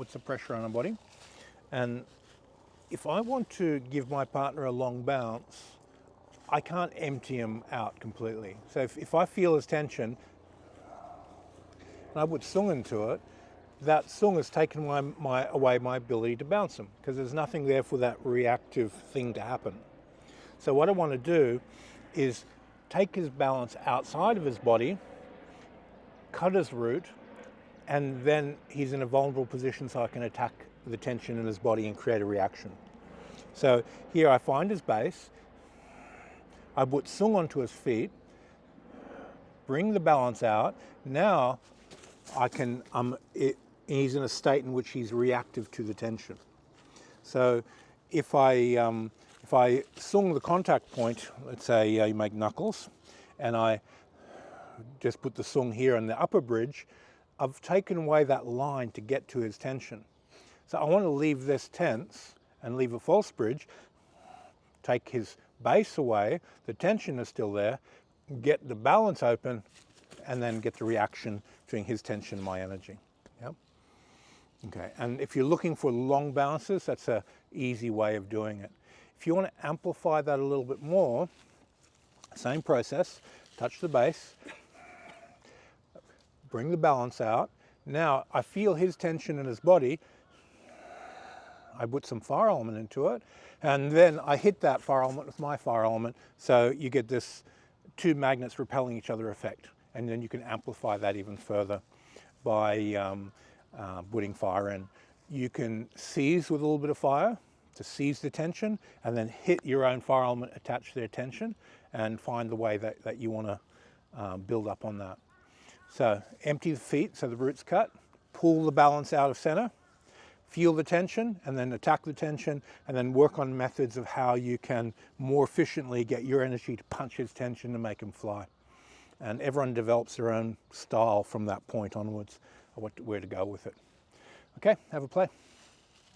put some pressure on our body. And if I want to give my partner a long bounce, I can't empty him out completely. So if I feel his tension and I put sung into it, that sung has taken away my ability to bounce him, because there's nothing there for that reactive thing to happen. So what I want to do is take his balance outside of his body, cut his root, and then he's in a vulnerable position so I can attack the tension in his body and create a reaction. So here I find his base, I put sung onto his feet, bring the balance out. Now I can, he's in a state in which he's reactive to the tension. So if I sung the contact point, let's say you make knuckles, and I just put the sung here in the upper bridge, I've taken away that line to get to his tension. So I want to leave this tense and leave a false bridge, take his base away, the tension is still there, get the balance open, and then get the reaction between his tension and my energy. Yep. Okay, and if you're looking for long bounces, that's an easy way of doing it. If you want to amplify that a little bit more, same process, touch the base, bring the balance out. Now I feel his tension in his body, I put some fire element into it, and then I hit that fire element with my fire element, so you get this two magnets repelling each other effect, and then you can amplify that even further by putting fire in. You can seize with a little bit of fire to seize the tension, and then hit your own fire element attached to their tension, and find the way that you want to build up on that. So empty the feet so the root's cut, pull the balance out of center, feel the tension, and then attack the tension, and then work on methods of how you can more efficiently get your energy to punch his tension and make him fly. And everyone develops their own style from that point onwards, where to go with it. Okay, have a play.